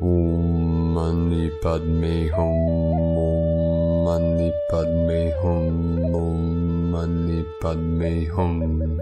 Om Mani Padme Hum, Om Mani Padme Hum, Om Mani Padme Hum.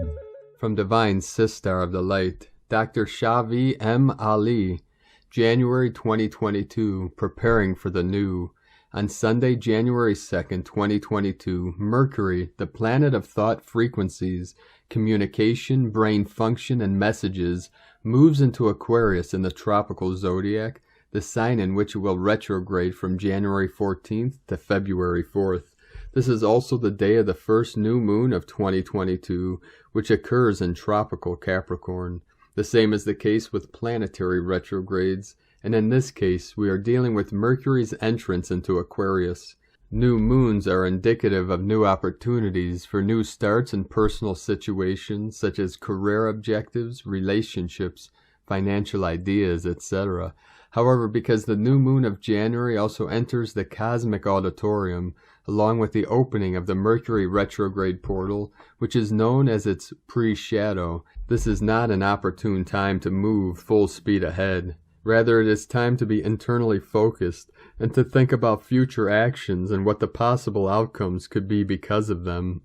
From Divine Sistar of the Light, Dr. Shavi M. Ali, January 2022, Preparing for the New. On Sunday, January 2nd, 2022, Mercury, the planet of thought frequencies, communication, brain function, and messages, moves into Aquarius in the tropical zodiac, the sign in which it will retrograde from January 14th to February 4th. This is also the day of the first new moon of 2022, which occurs in tropical Capricorn. The same is the case with planetary retrogrades, and in this case, we are dealing with Mercury's entrance into Aquarius. New moons are indicative of new opportunities for new starts in personal situations such as career objectives, relationships, financial ideas, etc. However, because the new moon of January also enters the cosmic auditorium, along with the opening of the Mercury retrograde portal, which is known as its pre-shadow, this is not an opportune time to move full speed ahead. Rather, it is time to be internally focused and to think about future actions and what the possible outcomes could be because of them.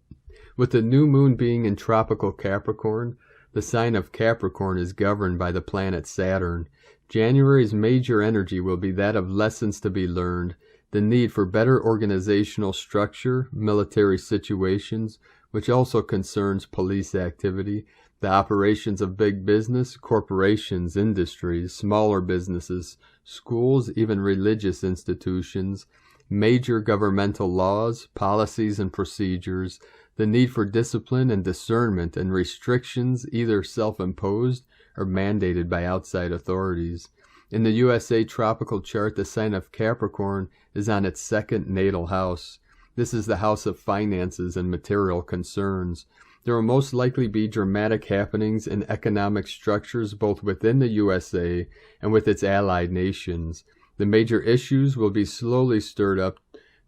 With the new moon being in tropical Capricorn, the sign of Capricorn is governed by the planet Saturn. January's major energy will be that of lessons to be learned, the need for better organizational structure, military situations, which also concerns police activity, the operations of big business, corporations, industries, smaller businesses, schools, even religious institutions, major governmental laws, policies, and procedures, the need for discipline and discernment and restrictions either self-imposed or mandated by outside authorities. In the USA tropical chart, the sign of Capricorn is on its second natal house. This is the house of finances and material concerns. There will most likely be dramatic happenings in economic structures both within the USA and with its allied nations. The major issues will be slowly stirred up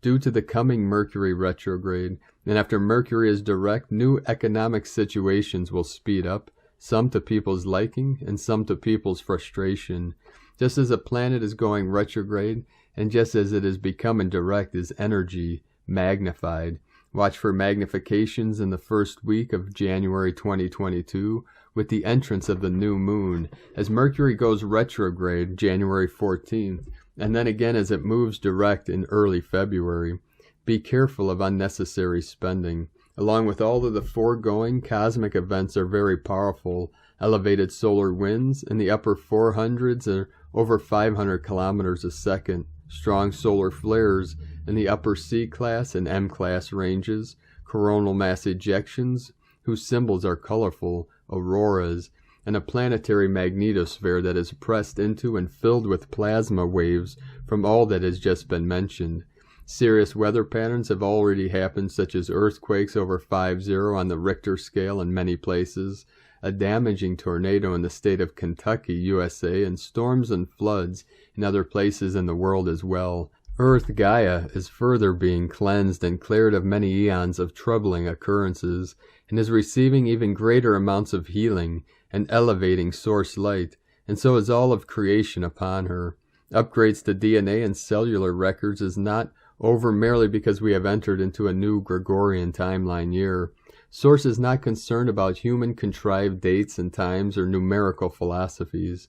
due to the coming Mercury retrograde, and after Mercury is direct, new economic situations will speed up, some to people's liking and some to people's frustration. Just as a planet is going retrograde, and just as it is becoming direct, is energy magnified. Watch for magnifications in the first week of January 2022 with the entrance of the new moon, as Mercury goes retrograde January 14th, and then again as it moves direct in early February. Be careful of unnecessary spending. Along with all of the foregoing, cosmic events are very powerful. Elevated solar winds in the upper 400s or over 500 kilometers a second. Strong solar flares in the upper C-class and M-class ranges. Coronal mass ejections, whose symbols are colorful, auroras, and a planetary magnetosphere that is pressed into and filled with plasma waves from all that has just been mentioned. Serious weather patterns have already happened, such as earthquakes over 5.0 on the Richter scale in many places, a damaging tornado in the state of Kentucky, USA, and storms and floods in other places in the world as well. Earth Gaia is further being cleansed and cleared of many eons of troubling occurrences, and is receiving even greater amounts of healing and elevating source light, and so is all of creation upon her. Upgrades to DNA and cellular records is not over merely because we have entered into a new Gregorian timeline year. Source is not concerned about human-contrived dates and times or numerical philosophies.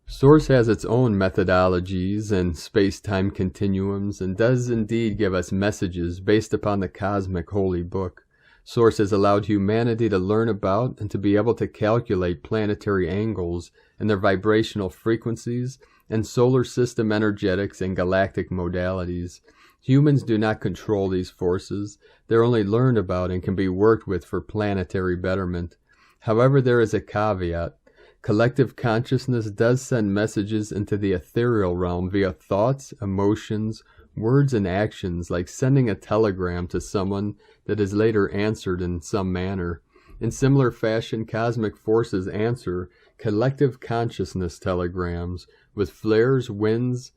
Source has its own methodologies and space-time continuums and does indeed give us messages based upon the cosmic holy book. Source has allowed humanity to learn about and to be able to calculate planetary angles and their vibrational frequencies and solar system energetics and galactic modalities. Humans do not control these forces. They're only learned about and can be worked with for planetary betterment. However, there is a caveat. Collective consciousness does send messages into the ethereal realm via thoughts, emotions, words, and actions, like sending a telegram to someone that is later answered in some manner. In similar fashion, cosmic forces answer collective consciousness telegrams with flares, winds,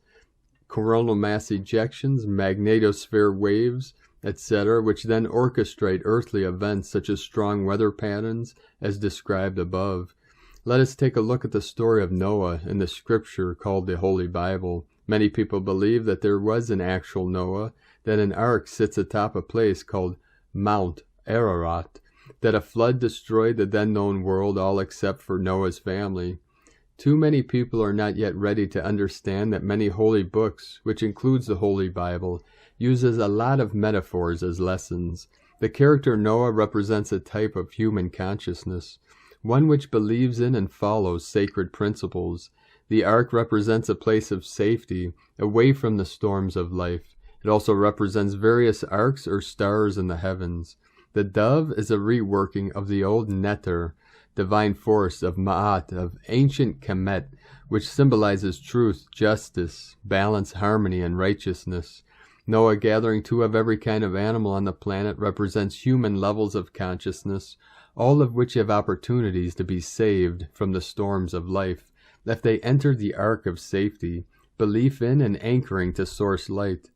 coronal mass ejections, magnetosphere waves, etc., which then orchestrate earthly events such as strong weather patterns as described above. Let us take a look at the story of Noah in the scripture called the Holy Bible. Many people believe that there was an actual Noah, that an ark sits atop a place called Mount Ararat, that a flood destroyed the then known world all except for Noah's family. Too many people are not yet ready to understand that many holy books, which includes the Holy Bible, uses a lot of metaphors as lessons. The character Noah represents a type of human consciousness, one which believes in and follows sacred principles. The ark represents a place of safety, away from the storms of life. It also represents various arcs or stars in the heavens. The dove is a reworking of the old Neter, divine force of Ma'at, of ancient Kemet, which symbolizes truth, justice, balance, harmony, and righteousness. Noah gathering two of every kind of animal on the planet represents human levels of consciousness, all of which have opportunities to be saved from the storms of life, if they enter the ark of safety, belief in and anchoring to source light.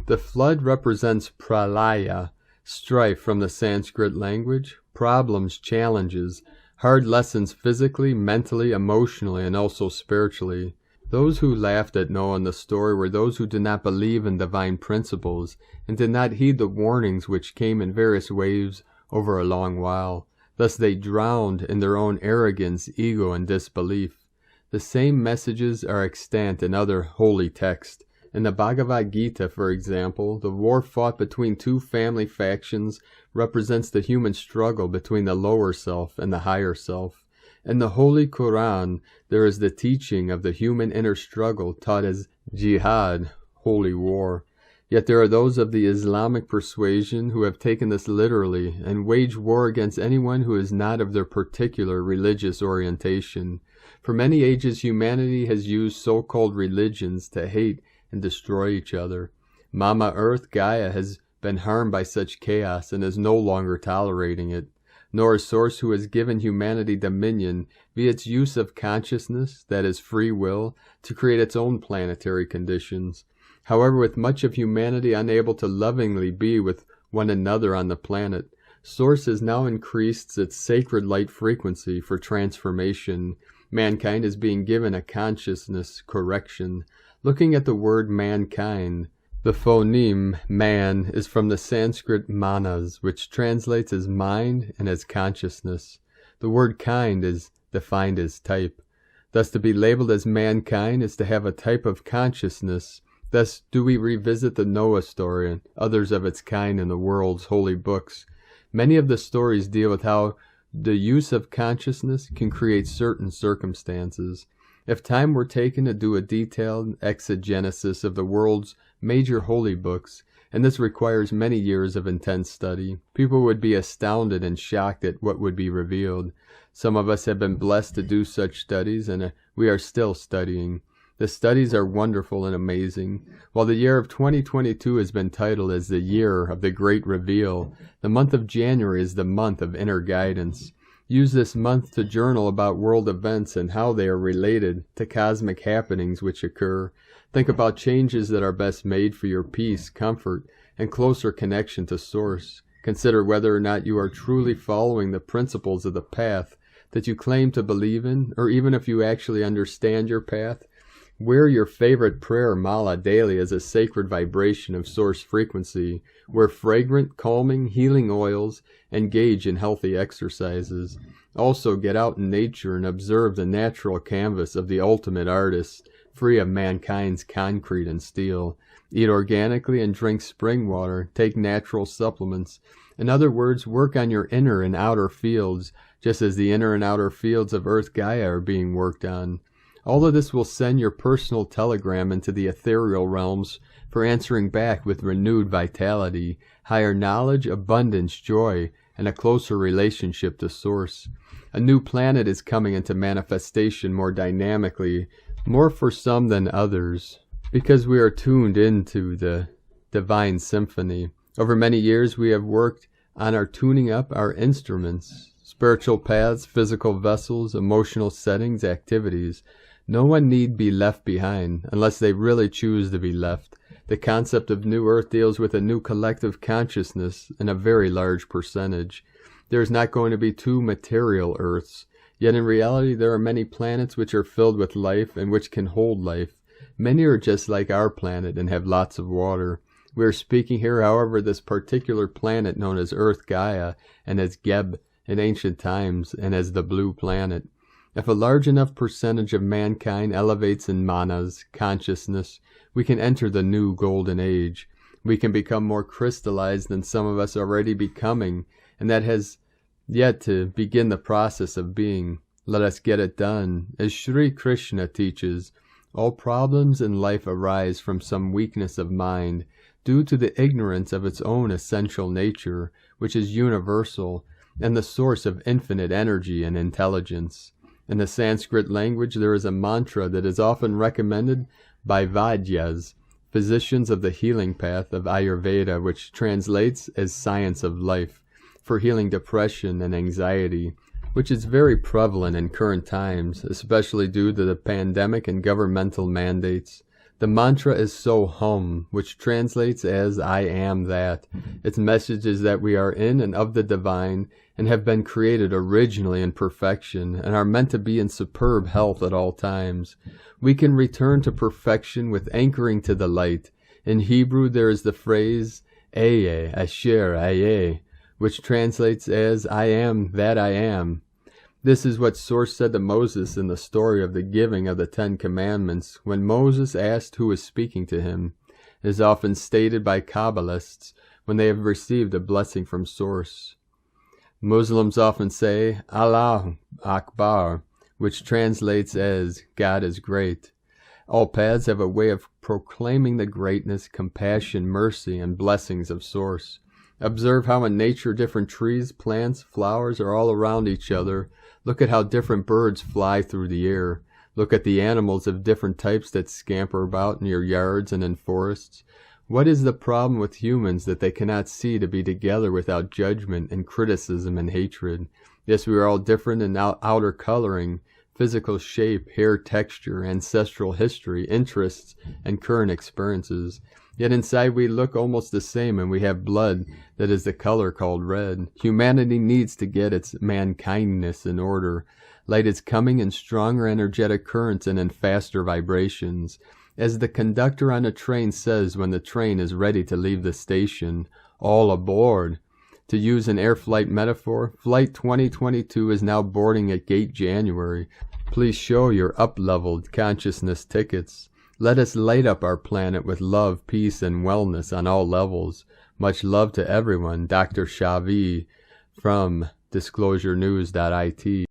The flood represents pralaya, strife from the Sanskrit language, problems, challenges, hard lessons physically, mentally, emotionally, and also spiritually. Those who laughed at Noah in the story were those who did not believe in divine principles and did not heed the warnings which came in various waves over a long while. Thus they drowned in their own arrogance, ego, and disbelief. The same messages are extant in other holy texts. In the Bhagavad Gita, for example, the war fought between two family factions represents the human struggle between the lower self and the higher self. In the Holy Quran, there is the teaching of the human inner struggle taught as jihad, holy war. Yet there are those of the Islamic persuasion who have taken this literally and wage war against anyone who is not of their particular religious orientation. For many ages, humanity has used so-called religions to hate and destroy each other. Mama Earth, Gaia, has been harmed by such chaos and is no longer tolerating it. Nor is Source, who has given humanity dominion via its use of consciousness, that is free will, to create its own planetary conditions. However, with much of humanity unable to lovingly be with one another on the planet, Source has now increased its sacred light frequency for transformation. Mankind is being given a consciousness correction. Looking at the word mankind, the phoneme man is from the Sanskrit manas, which translates as mind and as consciousness. The word kind is defined as type. Thus to be labeled as mankind is to have a type of consciousness. Thus do we revisit the Noah story and others of its kind in the world's holy books. Many of the stories deal with how the use of consciousness can create certain circumstances. If time were taken to do a detailed exegesis of the world's major holy books, and this requires many years of intense study, people would be astounded and shocked at what would be revealed. Some of us have been blessed to do such studies, and we are still studying. The studies are wonderful and amazing. While the year of 2022 has been titled as the year of the Great Reveal, the month of January is the month of inner guidance. Use this month to journal about world events and how they are related to cosmic happenings which occur. Think about changes that are best made for your peace, comfort, and closer connection to Source. Consider whether or not you are truly following the principles of the path that you claim to believe in, or even if you actually understand your path. Wear your favorite prayer mala daily as a sacred vibration of Source frequency. Wear fragrant, calming, healing oils. Engage in healthy exercises. Also get out in nature and observe the natural canvas of the ultimate artist, free of mankind's concrete and steel. Eat organically and drink spring water. Take natural supplements. In other words, work on your inner and outer fields, just as the inner and outer fields of Earth Gaia are being worked on. All of this will send your personal telegram into the ethereal realms for answering back with renewed vitality, higher knowledge, abundance, joy, and a closer relationship to Source. A new planet is coming into manifestation more dynamically, more for some than others, because we are tuned into the divine symphony. Over many years we have worked on our tuning up our instruments, spiritual paths, physical vessels, emotional settings, activities. No one need be left behind, unless they really choose to be left. The concept of New Earth deals with a new collective consciousness in a very large percentage. There is not going to be two material Earths. Yet in reality there are many planets which are filled with life and which can hold life. Many are just like our planet and have lots of water. We are speaking here, however, this particular planet known as Earth Gaia and as Geb in ancient times and as the blue planet. If a large enough percentage of mankind elevates in manas, consciousness, we can enter the new golden age. We can become more crystallized than some of us already becoming, and that has yet to begin the process of being. Let us get it done. As Sri Krishna teaches, all problems in life arise from some weakness of mind, due to the ignorance of its own essential nature, which is universal, and the source of infinite energy and intelligence. In the Sanskrit language there is a mantra that is often recommended by Vaidyas, physicians of the healing path of Ayurveda, which translates as science of life, for healing depression and anxiety, which is very prevalent in current times, especially due to the pandemic and governmental mandates. The mantra is So Hum, which translates as I am that. Its message is that we are in and of the divine and have been created originally in perfection and are meant to be in superb health at all times. We can return to perfection with anchoring to the light. In Hebrew there is the phrase Aye, Asher, Aye, which translates as I am that I am. This is what Source said to Moses in the story of the giving of the 10 Commandments, when Moses asked who was speaking to him. It is often stated by Kabbalists when they have received a blessing from Source. Muslims often say Allah Akbar, which translates as God is great. All paths have a way of proclaiming the greatness, compassion, mercy, and blessings of Source. Observe how in nature different trees, plants, flowers are all around each other. Look at how different birds fly through the air. Look at the animals of different types that scamper about in your yards and in forests. What is the problem with humans that they cannot see to be together without judgment and criticism and hatred? Yes, we are all different in outer coloring, physical shape, hair texture, ancestral history, interests, and current experiences. Yet inside we look almost the same, and we have blood that is the color called red. Humanity needs to get its mankindness in order. Light is coming in stronger energetic currents and in faster vibrations. As the conductor on a train says when the train is ready to leave the station, all aboard. To use an air flight metaphor, Flight 2022 is now boarding at Gate January. Please show your up-leveled consciousness tickets. Let us light up our planet with love, peace, and wellness on all levels. Much love to everyone. Dr. Shavi from disclosurenews.it